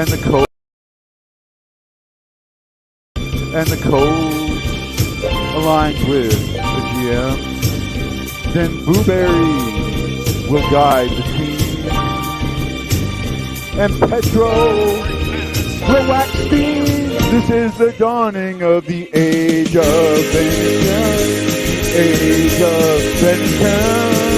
and the coach aligned with the GM. Then Blueberry will guide the team, and Petro will wax steam. This is the dawning of the age of Winnington. Age of Winnington.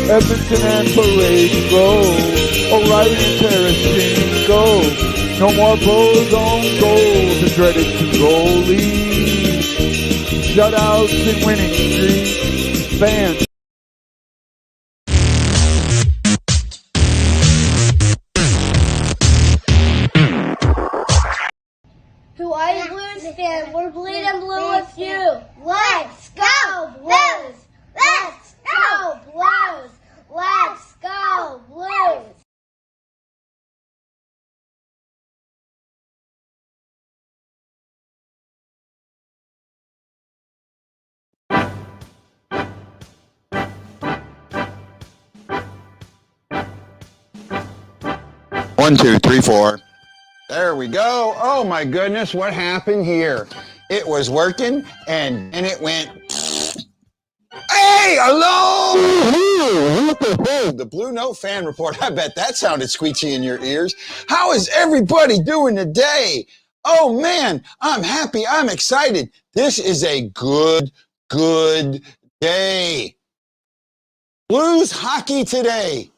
Edmonton and Parade go. O'Reilly and Terrace team go. No more blows on goals. The dreaded two-goalie shutouts in Winning Street. Fans. Who are you, Blues fan? We're bleeding blue with you. Let's go, Blues! Let's go, Blues! Let's go, Blues! One, two, three, four. There we go. Oh my goodness, what happened here? It was working and it went. Hey, hello! The BlueNote Fan Report. I bet that sounded squeaky in your ears. How is everybody doing today? Oh man, I'm happy. I'm excited. This is a good day. Blues hockey today.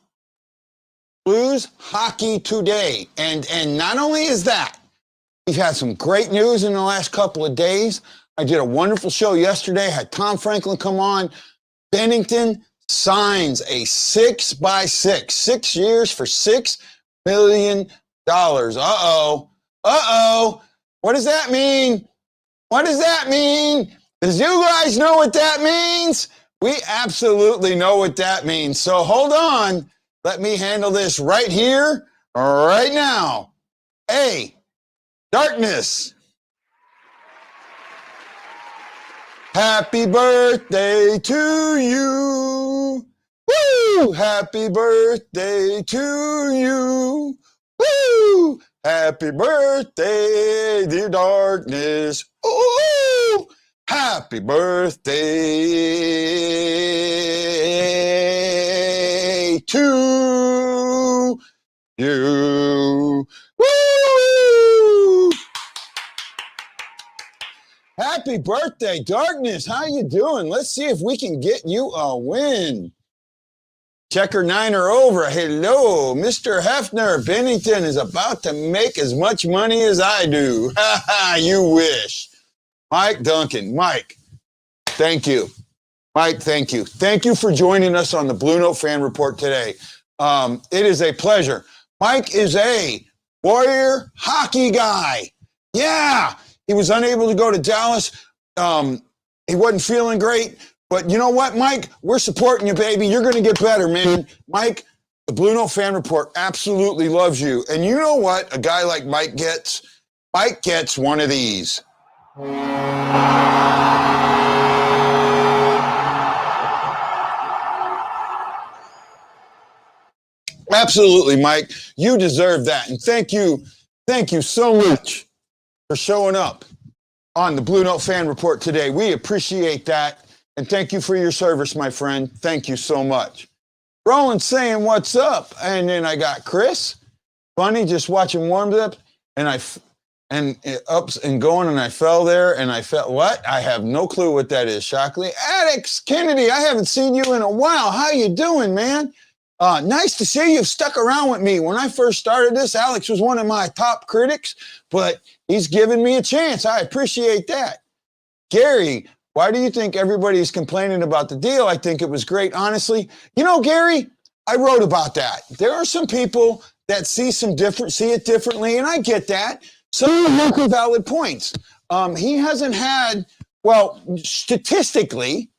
Blues hockey today. And not only is that, we've had some great news in the last couple of days. I did a wonderful show yesterday, had Tom Franklin come on. Winnington signs a 6x6, 6 years for $6 million. Uh-oh. What does that mean? What does that mean? Does you guys know what that means? We absolutely know what that means. So hold on. Let me handle this right here, right now. Hey, darkness. Happy birthday to you. Woo! Happy birthday to you. Woo! Happy birthday, dear darkness. Ooh! Happy birthday to you. Woo! Happy birthday, darkness. How you doing? Let's see if we can get you a win. Checker niner over. Hello, Mr. Hefner. Winnington is about to make as much money as I do. Ha ha, you wish. Mike Duncan. Mike, thank you. Mike, thank you. Thank you for joining us on the BlueNote Fan Report today. It is a pleasure. Mike is a Warrior hockey guy. Yeah, he was unable to go to Dallas. He wasn't feeling great. But you know what, Mike? We're supporting you, baby. You're going to get better, man. Mike, the BlueNote Fan Report absolutely loves you. And you know what a guy like Mike gets? Mike gets one of these. Absolutely, Mike. You deserve that. And thank you so much for showing up on the BlueNote Fan Report today. We appreciate that. And thank you for your service, my friend. Thank you so much. Roland saying what's up. And then I got Chris. Funny, just watching warmed up. And ups and going, and I fell there, and I felt what? I have no clue what that is, Shockley. Alex Kennedy, I haven't seen you in a while. How you doing, man? Nice to see you've stuck around with me. When I first started this, Alex was one of my top critics, but he's given me a chance. I appreciate that. Gary, why do you think everybody's complaining about the deal? I think it was great, honestly. You know, Gary, I wrote about that. There are some people that see it differently, and I get that. Some make valid points. He hasn't had, well, statistically,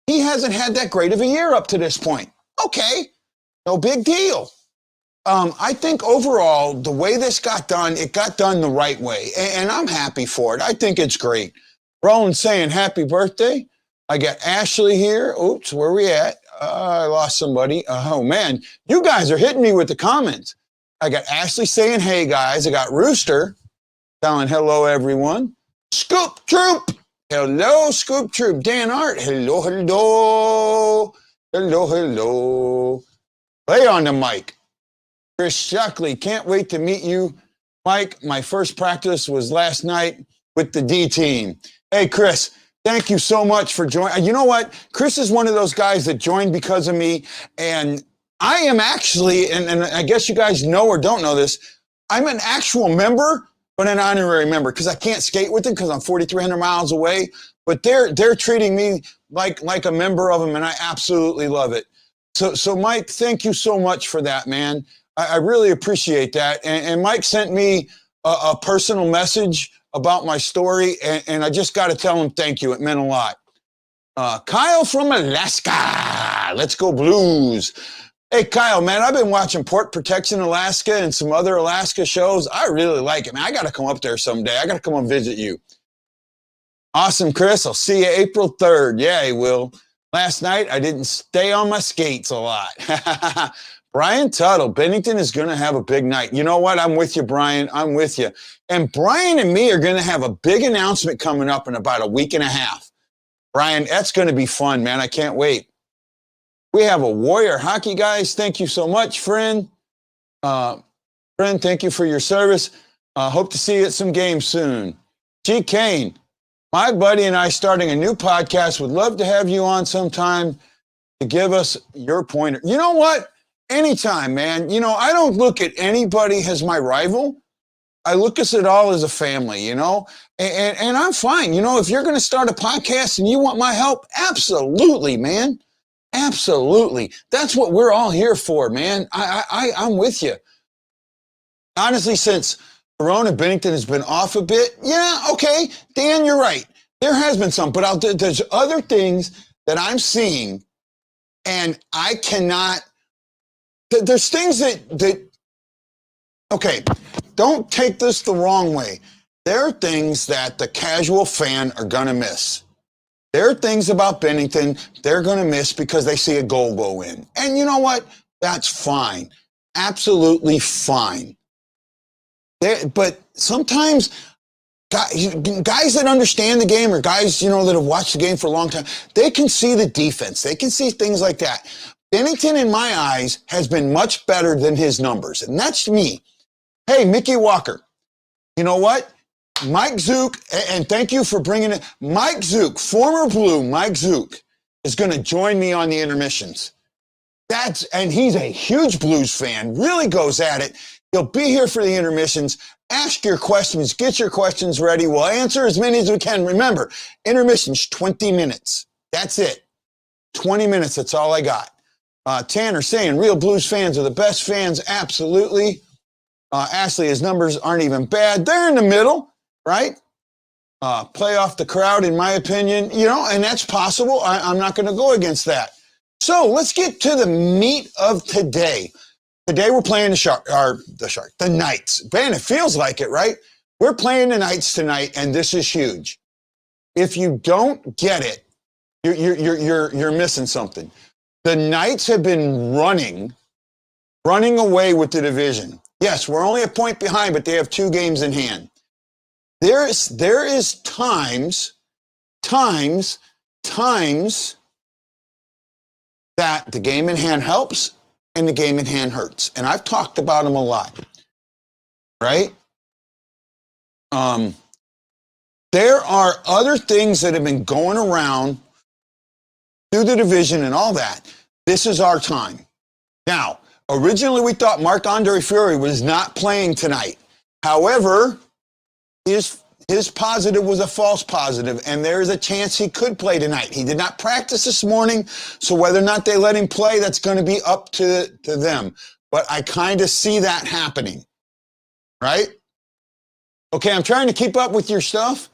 he hasn't had that great of a year up to this point. Okay, no big deal. I think overall, the way this got done, it got done the right way. And I'm happy for it. I think it's great. Roland saying happy birthday. I got Ashley here. Oops, where are we at? I lost somebody. Oh, man. You guys are hitting me with the comments. I got Ashley saying, hey, guys. I got Rooster telling hello, everyone. Scoop Troop. Hello, Scoop Troop. Dan Art. Hello, hello. Hello, hello. Play on the mic. Chris Shuckley, can't wait to meet you. Mike, my first practice was last night with the D team. Hey, Chris, thank you so much for joining. You know what? Chris is one of those guys that joined because of me. And I am actually, and I guess you guys know or don't know this, I'm an actual member, but an honorary member because I can't skate with them because I'm 4,300 miles away. But they're treating me like a member of them, and I absolutely love it. So Mike, thank you so much for that, man. I really appreciate that. And Mike sent me a personal message about my story, and I just got to tell him thank you. It meant a lot. Kyle from Alaska. Let's go Blues. Hey, Kyle, man, I've been watching Port Protection Alaska and some other Alaska shows. I really like it, man. I got to come up there someday. I got to come and visit you. Awesome, Chris. I'll see you April 3rd. Yeah, I will. Last night, I didn't stay on my skates a lot. Brian Tuttle, Bennington is going to have a big night. You know what? I'm with you, Brian. I'm with you. And Brian and me are going to have a big announcement coming up in about a week and a half. Brian, that's going to be fun, man. I can't wait. We have a Warrior hockey, guys. Thank you so much, friend. Friend, thank you for your service. Hope to see you at some games soon. G. Kane, my buddy and I starting a new podcast. Would love to have you on sometime to give us your pointer. You know what? Anytime, man. You know, I don't look at anybody as my rival. I look at it all as a family, you know, and I'm fine. You know, if you're going to start a podcast and you want my help, absolutely, man. Absolutely. That's what we're all here for, man. I'm with you. Honestly, since Corona Bennington has been off a bit, yeah, okay, Dan, you're right. There has been some, but there's other things that I'm seeing, and I cannot. There's things that, okay, don't take this the wrong way. There are things that the casual fan are going to miss. There are things about Bennington they're going to miss because they see a goal go in. And you know what? That's fine. Absolutely fine. But sometimes guys that understand the game or guys, you know, that have watched the game for a long time, they can see the defense. They can see things like that. Bennington, in my eyes, has been much better than his numbers, and that's me. Hey, Mickey Walker, you know what? Mike Zook, and thank you for bringing it. Mike Zook, former Blue Mike Zook, is going to join me on the intermissions. And he's a huge Blues fan, really goes at it. He'll be here for the intermissions. Ask your questions, get your questions ready. We'll answer as many as we can. Remember, intermissions, 20 minutes. That's it. 20 minutes, that's all I got. Tanner saying, real Blues fans are the best fans. Absolutely. Ashley, his numbers aren't even bad. They're in the middle, right? Play off the crowd, in my opinion, you know, and that's possible. I'm not going to go against that. So let's get to the meat of today. Today we're playing the Knights. Man, it feels like it, right? We're playing the Knights tonight, and this is huge. If you don't get it, you're missing something. The Knights have been running away with the division. Yes, we're only a point behind, but they have 2 games in hand. There is times that the game in hand helps and the game in hand hurts. And I've talked about them a lot, right? There are other things that have been going around through the division and all that. This is our time. Now, originally we thought Marc-Andre Fleury was not playing tonight. However, his positive was a false positive, and there is a chance he could play tonight. He did not practice this morning, so whether or not they let him play, that's going to be up to them. But I kind of see that happening, right? Okay, I'm trying to keep up with your stuff.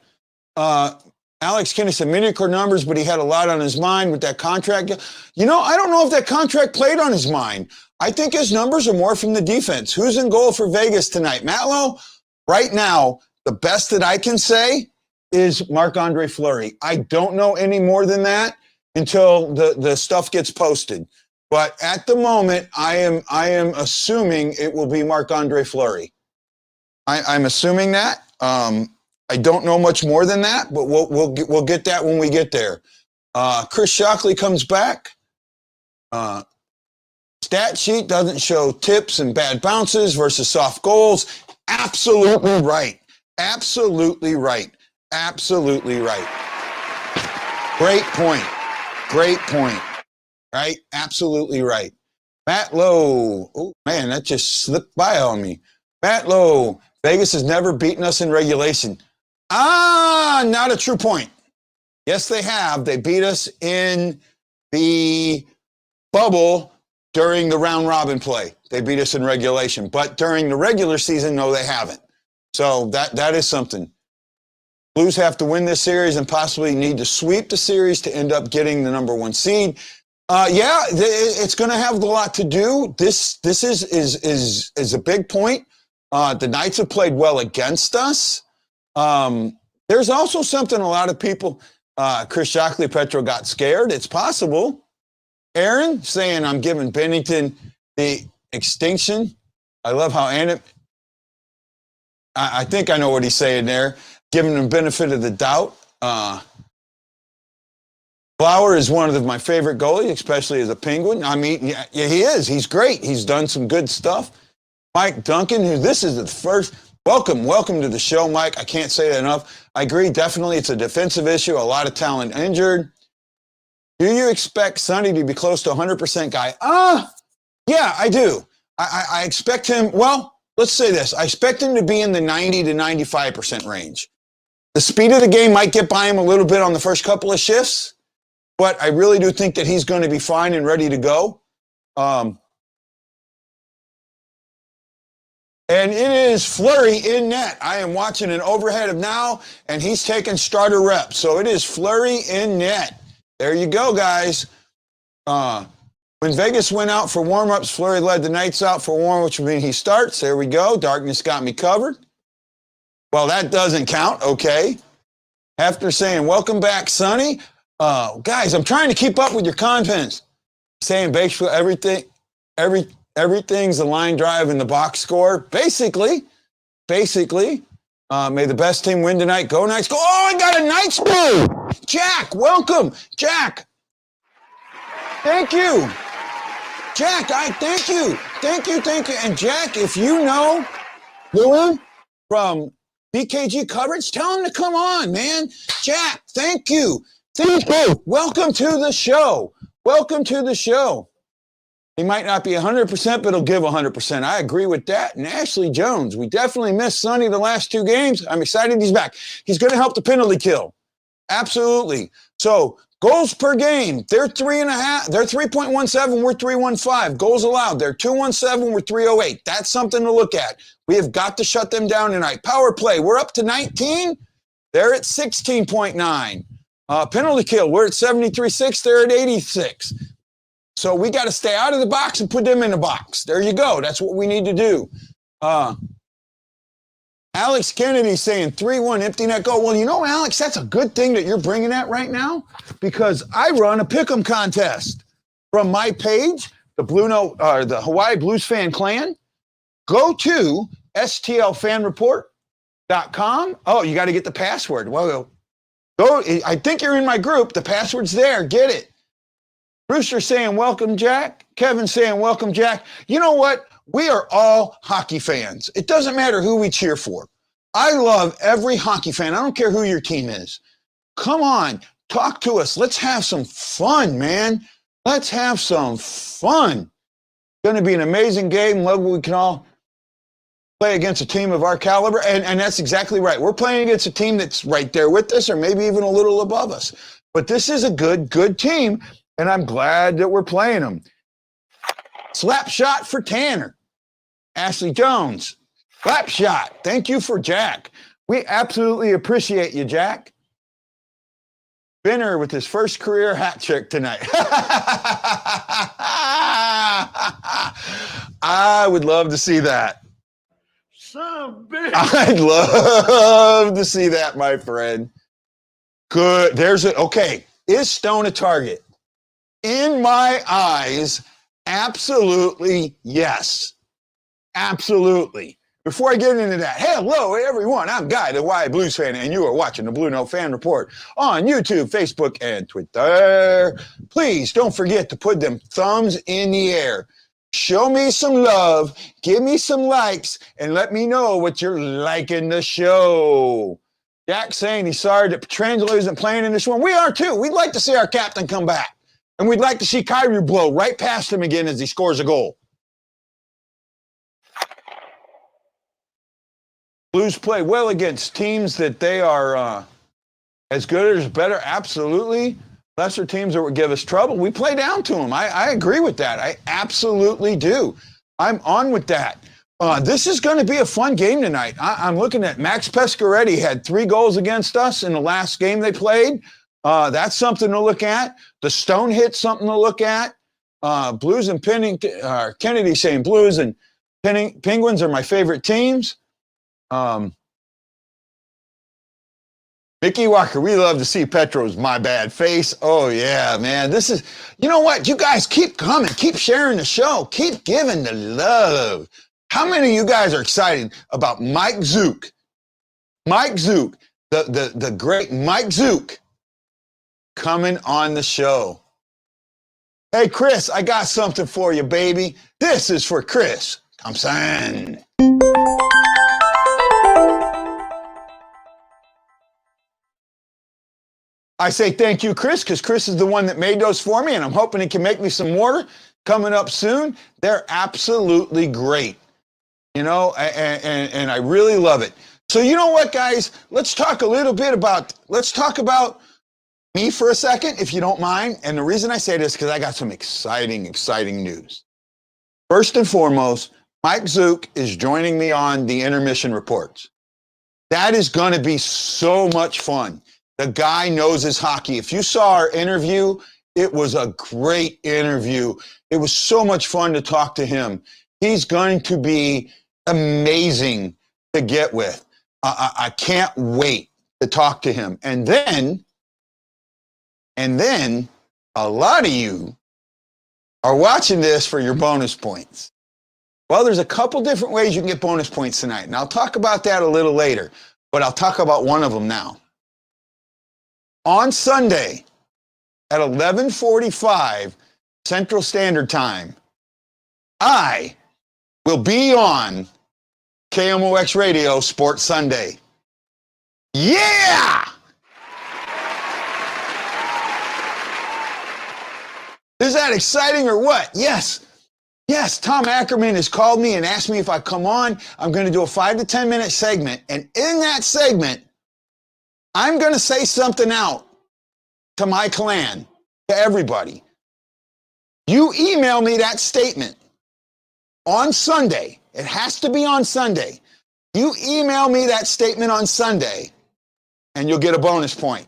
Alex Kinney said mini-core numbers, but he had a lot on his mind with that contract. You know, I don't know if that contract played on his mind. I think his numbers are more from the defense. Who's in goal for Vegas tonight? Matlow, right now, the best that I can say is Marc-Andre Fleury. I don't know any more than that until the stuff gets posted. But at the moment, I am assuming it will be Marc-Andre Fleury. I'm assuming that. I don't know much more than that, but we'll get that when we get there. Chris Shockley comes back. Stat sheet doesn't show tips and bad bounces versus soft goals. Absolutely right. Absolutely right. Absolutely right. Great point. Great point. Right? Absolutely right. Matt Lowe. Oh, man, that just slipped by on me. Matt Lowe. Vegas has never beaten us in regulation. Not a true point. Yes, they have. They beat us in the bubble during the round robin play. They beat us in regulation. But during the regular season, no, they haven't. So that is something. Blues have to win this series and possibly need to sweep the series to end up getting the number 1 seed. It's going to have a lot to do. This is a big point. The Knights have played well against us. There's also something a lot of people, Chris Shockley, Petro got scared. It's possible. Aaron saying I'm giving Winnington the extinction. I love how I think I know what he's saying there. Giving him benefit of the doubt. Flower is one of my favorite goalies, especially as a Penguin. I mean, yeah, he is. He's great. He's done some good stuff. Mike Duncan, who this is the first. Welcome to the show, Mike. I can't say that enough. I agree. Definitely, it's a defensive issue. A lot of talent injured. Do you expect Sonny to be close to 100% guy? Yeah, I do. I expect him. Well, let's say this. I expect him to be in the 90 to 95% range. The speed of the game might get by him a little bit on the first couple of shifts, but I really do think that he's going to be fine and ready to go. And it is Fleury in net. I am watching an overhead of now, and he's taking starter reps. So it is Fleury in net. There you go, guys. When Vegas went out for warm-ups, Fleury led the Knights out for warm, which would mean he starts. There we go. Darkness got me covered. Well, that doesn't count. Okay. After saying, welcome back, Sonny. Guys, I'm trying to keep up with your contents. Saying basically everything's the line drive and the box score. Basically, may the best team win tonight. Go Knights, go. Oh, I got a Knights blue. Jack, welcome. Jack. Thank you. Jack, thank you. Thank you. And Jack, if you know Louis from BKG coverage, tell him to come on, man. Jack, thank you. Thank you. Welcome to the show. He might not be 100%, but he'll give 100%. I agree with that. And Ashley Jones, we definitely missed Sonny the last 2 games. I'm excited he's back. He's going to help the penalty kill. Absolutely. So goals per game, they're 3.5. They're 3.17. We're 3.15. Goals allowed, they're 2.17. We're 3.08. That's something to look at. We have got to shut them down tonight. Power play, we're up to 19. They're at 16.9. Penalty kill, we're at 73.6. They're at 86. So we got to stay out of the box and put them in the box. There you go. That's what we need to do. Alex Kennedy saying 3-1 empty net goal. Well, you know, Alex, that's a good thing that you're bringing that right now because I run a pick'em contest from my page, the BlueNote, the Hawaii Blues Fan Clan. Go to stlfanreport.com. Oh, you got to get the password. Well, go. I think you're in my group. The password's there. Get it. Brewster saying, welcome, Jack. Kevin saying, welcome, Jack. You know what? We are all hockey fans. It doesn't matter who we cheer for. I love every hockey fan. I don't care who your team is. Come on, talk to us. Let's have some fun, man. Let's have some fun. It's going to be an amazing game. Love we can all play against a team of our caliber. And that's exactly right. We're playing against a team that's right there with us or maybe even a little above us. But this is a good team. And I'm glad that we're playing them. Slap shot for Tanner. Ashley Jones. Slap shot. Thank you for Jack. We absolutely appreciate you, Jack. Benner with his first career hat trick tonight. I would love to see that. Son of a bitch. I'd love to see that, my friend. Good. There's it. Okay. Is Stone a target? In my eyes, absolutely yes. Absolutely. Before I get into that, hello everyone. I'm Guy, the Y Blues fan, and you are watching the Blue Note Fan Report on YouTube, Facebook, and Twitter. Please don't forget to put them thumbs in the air. Show me some love, give me some likes, and let me know what you're liking the show. Jack's saying he's sorry that Petrangelo isn't playing in this one. We are too. We'd like to see our captain come back. And we'd like to see Kyrie blow right past him again as he scores a goal. Blues play well against teams that they are as good or better, absolutely. Lesser teams that would give us trouble, we play down to them. I agree with that. I absolutely do. I'm on with that. This is going to be a fun game tonight. I'm looking at Max Pescaretti had 3 goals against us in the last game they played. That's something to look at. The Stone hit, something to look at. Blues and Kennedy saying Blues and Penguins are my favorite teams. Mickey Walker, we love to see Petro's my bad face. Oh, yeah, man. This is, you know what? You guys keep coming. Keep sharing the show. Keep giving the love. How many of you guys are excited about Mike Zook? Mike Zook, the great Mike Zook coming on the show. Hey, Chris, I got something for you, baby. This is for Chris. I'm saying. I say thank you, Chris, because Chris is the one that made those for me, and I'm hoping he can make me some more coming up soon. They're absolutely great, you know, and I really love it. So you know what, guys? Let's talk about me for a second, if you don't mind. And the reason I say this is because I got some exciting news. First and foremost, Mike Zook is joining me on the intermission reports. That is going to be so much fun. The guy knows his hockey. If you saw our interview, it was a great interview. It was so much fun to talk to him. He's going to be amazing to get with. I can't wait to talk to him. And then a lot of you are watching this for your bonus points. Well, there's a couple different ways you can get bonus points tonight, and I'll talk about that a little later, but I'll talk about one of them now. On Sunday at 11:45 Central Standard Time, I will be on KMOX Radio Sports Sunday. Yeah! Is that exciting or what? Yes. Yes, Tom Ackerman has called me and asked me if I come on. I'm going to do a 5 to 10 minute segment. And in that segment, I'm going to say something out to my clan, to everybody. You email me that statement on Sunday. It has to be on Sunday. You email me that statement on Sunday, and you'll get a bonus point.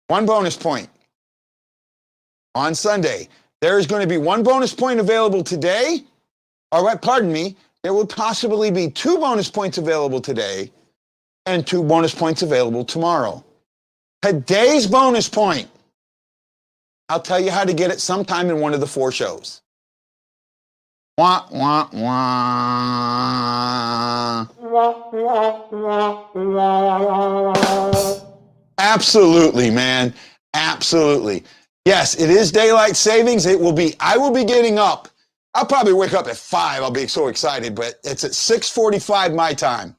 1 bonus point on Sunday. There is going to be 1 bonus point available today. All right, pardon me. There will possibly be 2 bonus points available today and 2 bonus points available tomorrow. Today's bonus point, I'll tell you how to get it sometime in one of the 4 shows. Wah, wah, wah. Absolutely, man. Absolutely. Yes, it is daylight savings. I will be getting up. I'll probably wake up at 5. I'll be so excited, but it's at 6:45 my time.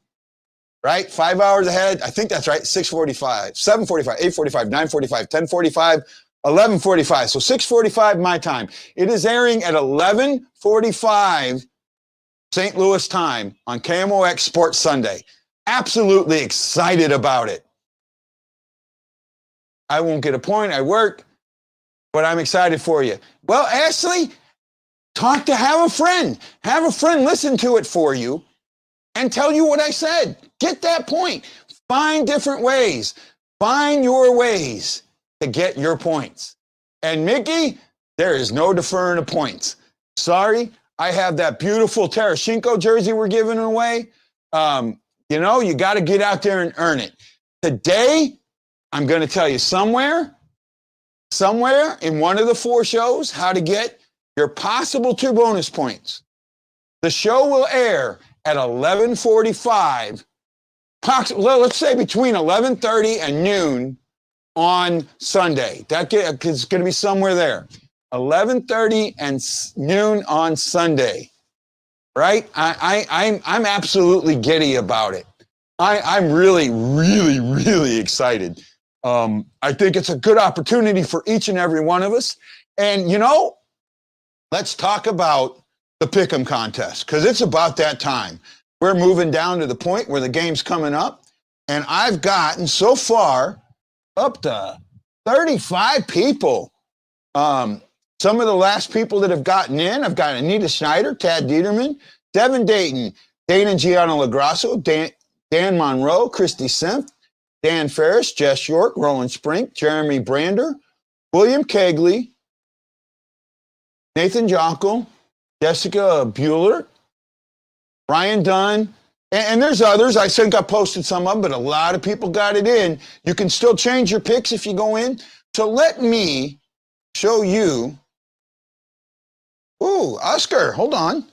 Right? 5 hours ahead. I think that's right. 6:45, 7:45, 8:45, 9:45, 10:45, 11:45. So 6:45 my time. It is airing at 11:45 St. Louis time on KMOX Sports Sunday. Absolutely excited about it. I won't get a point. I work, but I'm excited for you. Well, Ashley, have a friend. Have a friend listen to it for you and tell you what I said. Get that point. Find different ways. Find your ways to get your points. And Mickey, there is no deferring of points. Sorry, I have that beautiful Tarasenko jersey we're giving away. You got to get out there and earn it. Today, I'm going to tell you somewhere in one of the 4 shows how to get your possible 2 bonus points. The show will air at 11:45, let's say between 11:30 and noon on Sunday. It's going to be somewhere there. 11:30 and noon on Sunday, right? I'm absolutely giddy about it. I'm really, really, really excited. I think it's a good opportunity for each and every one of us. And, let's talk about the Pick'em contest, because it's about that time. We're moving down to the point where the game's coming up, and I've gotten so far up to 35 people. Some of the last people that have gotten in, I've got Anita Schneider, Tad Dieterman, Devin Dayton, Dana Gianna Lagrasso, Dan Monroe, Christy Simp, Dan Ferris, Jess York, Roland Sprink, Jeremy Brander, William Kegley, Nathan Jonkel, Jessica Bueller, Brian Dunn, and there's others. I think I posted some of them, but a lot of people got it in. You can still change your picks if you go in. So let me show you. Ooh, Oscar, hold on.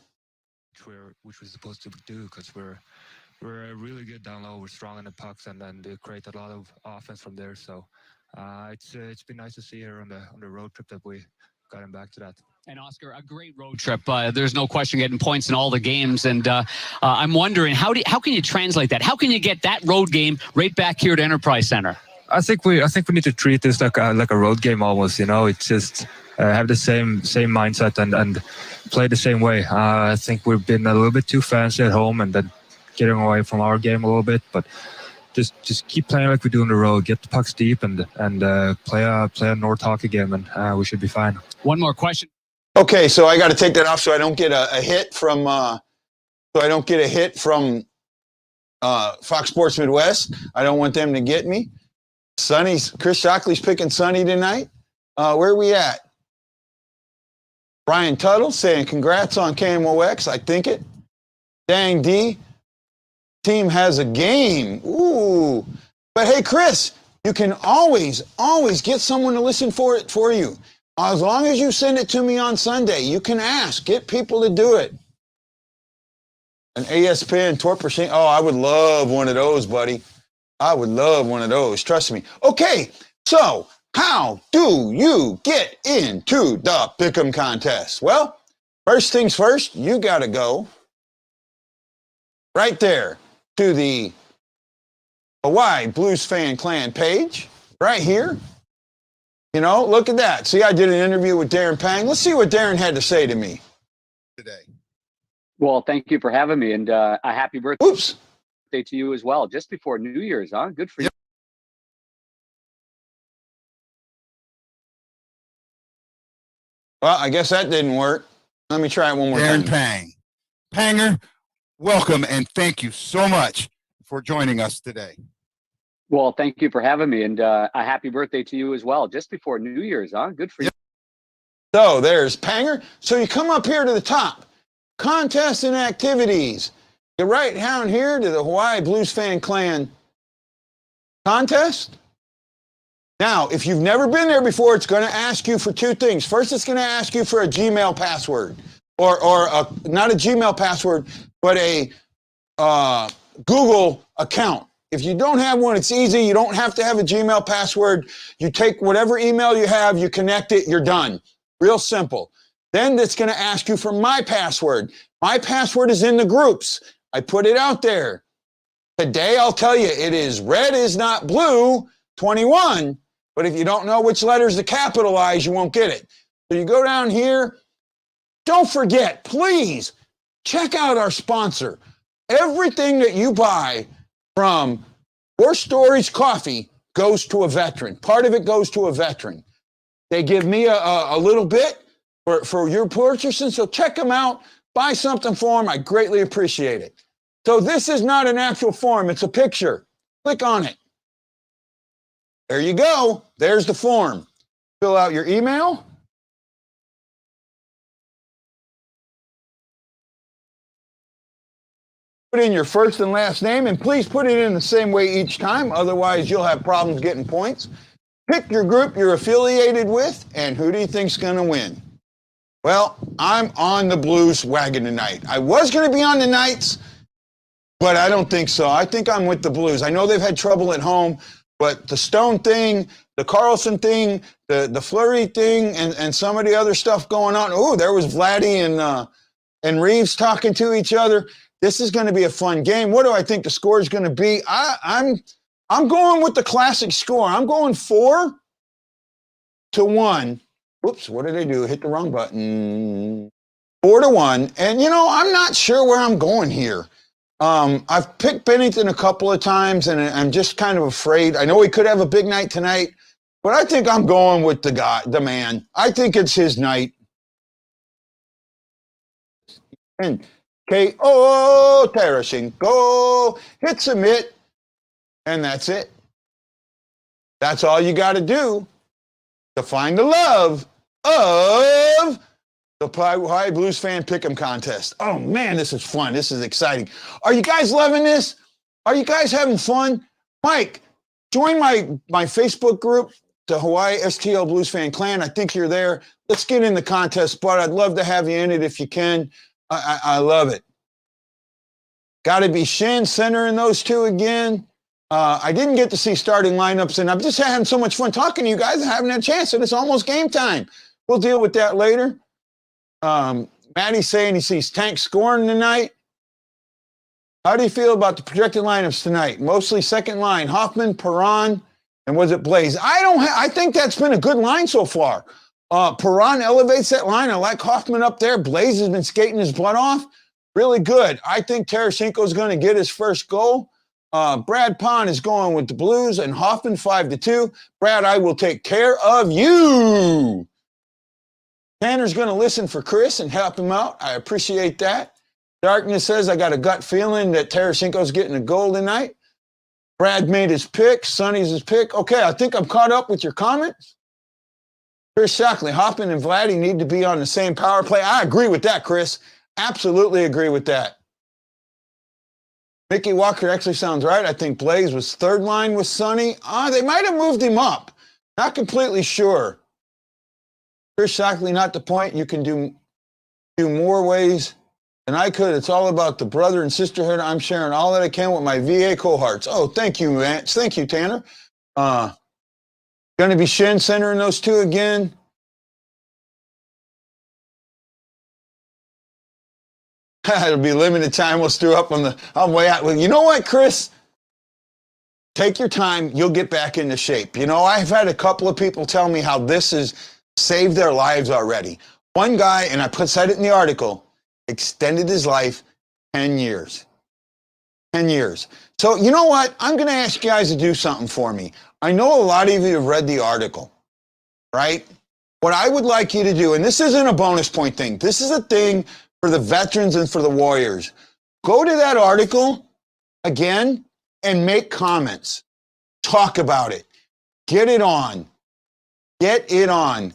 Which we're supposed to do, because we're really good down low. We're strong in the pucks, and then they create a lot of offense from there. So it's been nice to see her on the road trip that we got him back to that. And Oscar, a great road trip. There's no question getting points in all the games, and I'm wondering how can you translate that? How can you get that road game right back here at Enterprise Center? I think we need to treat this like a road game almost. It's just have the same mindset and play the same way. I think we've been a little bit too fancy at home and then getting away from our game a little bit, but just keep playing like we do on the road. Get the pucks deep and play a North hockey game, and we should be fine. One more question. Okay, so I got to take that off so I don't get a hit from Fox Sports Midwest. I don't want them to get me. Chris Shockley's picking Sonny tonight. Where are we at? Brian Tuttle saying congrats on KMOX. I think it. Dang D. Team has a game. Ooh. But hey, Chris, you can always get someone to listen for it for you. As long as you send it to me on Sunday, you can ask. Get people to do it. An ESPN Torper. Oh, I would love one of those, buddy. I would love one of those. Trust me. Okay, so how do you get into the Pick'em contest? Well, first things first, you got to go right there to the Hawaii Blues Fan Clan page, right here. Look at that. See, I did an interview with Darren Pang. Let's see what Darren had to say to me today. Well, thank you for having me, and a happy birthday to you as well, just before New Year's, huh? Good for you. Well, I guess that didn't work. Let me try it one more time. Darren Pang. Panger, welcome, and thank you so much for joining us today. Well, thank you for having me, and a happy birthday to you as well, just before New Year's, huh? Good for you. So there's Panger. So you come up here to the top, contests and activities. Get right down here to the Hawaii Blues Fan Clan contest. Now, if you've never been there before, it's going to ask you for 2 things. First, it's going to ask you for a Gmail password, or not a Gmail password, but a Google account. If you don't have one, it's easy. You don't have to have a Gmail password. You take whatever email you have, you connect it, you're done. Real simple. Then it's going to ask you for my password. My password is in the groups. I put it out there. Today, I'll tell you, it is red is not blue 21. But if you don't know which letters to capitalize, you won't get it. So you go down here. Don't forget, please, check out our sponsor. Everything that you buy from Your Stories Coffee goes to a veteran. Part of it goes to a veteran. They give me a little bit for your purchasing, so check them out. Buy something for them. I greatly appreciate it. So this is not an actual form. It's a picture. Click on it. There you go. There's the form. Fill out your email. Put in your first and last name, and please put it in the same way each time. Otherwise, you'll have problems getting points. Pick your group you're affiliated with, and who do you think's going to win? Well, I'm on the Blues wagon tonight. I was going to be on the Knights, but I don't think so. I think I'm with the Blues. I know they've had trouble at home, but the Stone thing, the Carlson thing, the Fleury thing, and some of the other stuff going on. Oh, there was Vladdy and Reeves talking to each other. This is going to be a fun game. What do I think the score is going to be? I'm going with the classic score. I'm going 4-1. Whoops, what did I do? Hit the wrong button. 4-1. And, I'm not sure where I'm going here. I've picked Winnington a couple of times, and I'm just kind of afraid. I know he could have a big night tonight, but I think I'm going with the man. I think it's his night. And K.O. Tarasenko hits a mitt, and that's it. That's all you got to do to find the love of the Hawaii Blues Fan Pick'em Contest. Oh, man, this is fun. This is exciting. Are you guys loving this? Are you guys having fun? Mike, join my Facebook group, the Hawaii STL Blues Fan Clan. I think you're there. Let's get in the contest, bud. I'd love to have you in it if you can. I love it. Got to be Shin centering those two again. I didn't get to see starting lineups, and I'm just having so much fun talking to you guys and having a chance, and it's almost game time. We'll deal with that later. Maddie's saying he sees Tank scoring tonight. How do you feel about the projected lineups tonight? Mostly second line, Hoffman, Perron, and was it Blaze? I think that's been a good line so far. Perron elevates that line. I like Hoffman up there. Blaze has been skating his butt off. Really good. I think Tarasenko's going to get his first goal. Brad Pond is going with the Blues and Hoffman 5-2. Brad, I will take care of you. Tanner's going to listen for Chris and help him out. I appreciate that. Darkness says, I got a gut feeling that Tarasenko's getting a goal tonight. Brad made his pick. Sonny's his pick. Okay, I think I'm caught up with your comments. Chris Shockley, Hoffman and Vladdy need to be on the same power play. I agree with that, Chris. Absolutely agree with that. Mickey Walker actually sounds right. I think Blaze was third line with Sonny. They might have moved him up. Not completely sure. Chris Shockley, not the point. You can do more ways than I could. It's all about the brother and sisterhood. I'm sharing all that I can with my VA cohorts. Oh, thank you, man. Thank you, Tanner. Going to be Shen centering those two again. It'll be limited time. We'll stew up on I'm way out. Well, you know what, Chris? Take your time. You'll get back into shape. I've had a couple of people tell me how this has saved their lives already. One guy, and I said it in the article, extended his life 10 years. 10 years. So you know what? I'm going to ask you guys to do something for me. I know a lot of you have read the article, right? What I would like you to do, and this isn't a bonus point thing. This is a thing for the veterans and for the warriors. Go to that article again and make comments. Talk about it. Get it on. Get it on.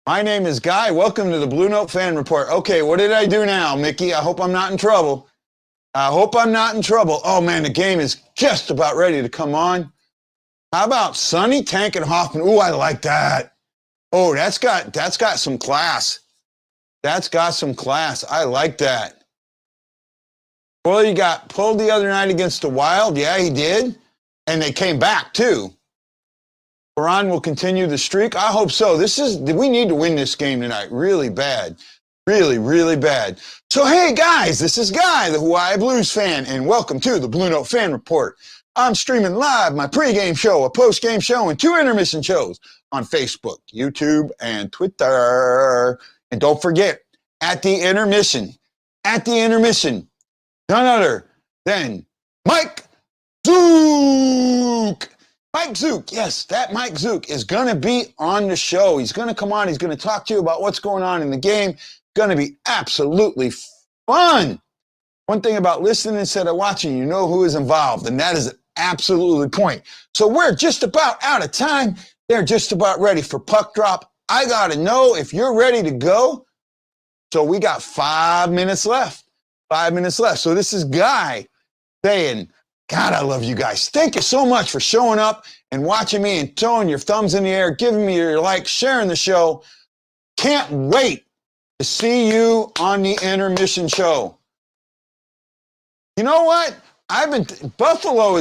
My name is Guy. Welcome to the BlueNote Fan Report. Okay, what did I do now, Mickey? I hope I'm not in trouble. Oh, man, the game is just about ready to come on. How about Sonny, Tank, and Hoffman? Ooh, I like that. Oh, that's got some class. That's got some class. I like that. Well, you got pulled the other night against the Wild. Yeah, he did. And they came back, too. Perron will continue the streak. I hope so. We need to win this game tonight. Really bad. Really, really bad. So, hey, guys, this is Guy, the Hawaii Blues fan, and welcome to the BlueNote Fan Report. I'm streaming live my pregame show, a postgame show, and 2 intermission shows on Facebook, YouTube, and Twitter. And don't forget, at the intermission, none other than Mike Zook. Mike Zook, yes, that Mike Zook is going to be on the show. He's going to come on. He's going to talk to you about what's going on in the game. Going to be absolutely fun. One thing about listening instead of watching, you know who is involved, and that is absolutely the point. So we're just about out of time. They're just about ready for puck drop. I got to know if you're ready to go. So we got 5 minutes left. 5 minutes left. So this is Guy saying, God, I love you guys. Thank you so much for showing up and watching me and throwing your thumbs in the air, giving me your like, sharing the show. Can't wait to see you on the intermission show. You know what? Buffalo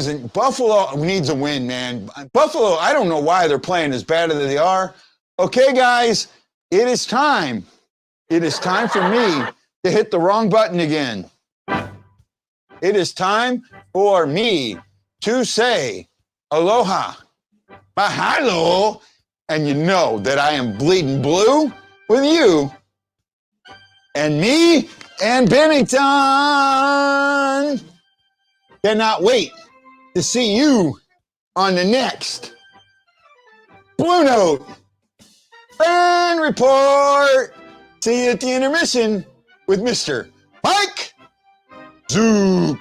needs a win, man. Buffalo, I don't know why they're playing as bad as they are. Okay, guys, it is time. It is time for me to hit the wrong button again. It is time for me to say aloha, mahalo, and you know that I am bleeding blue with you and me and Winnington. Cannot wait to see you on the next Blue Note Fan Report. See you at the intermission with Mr. Mike Zook.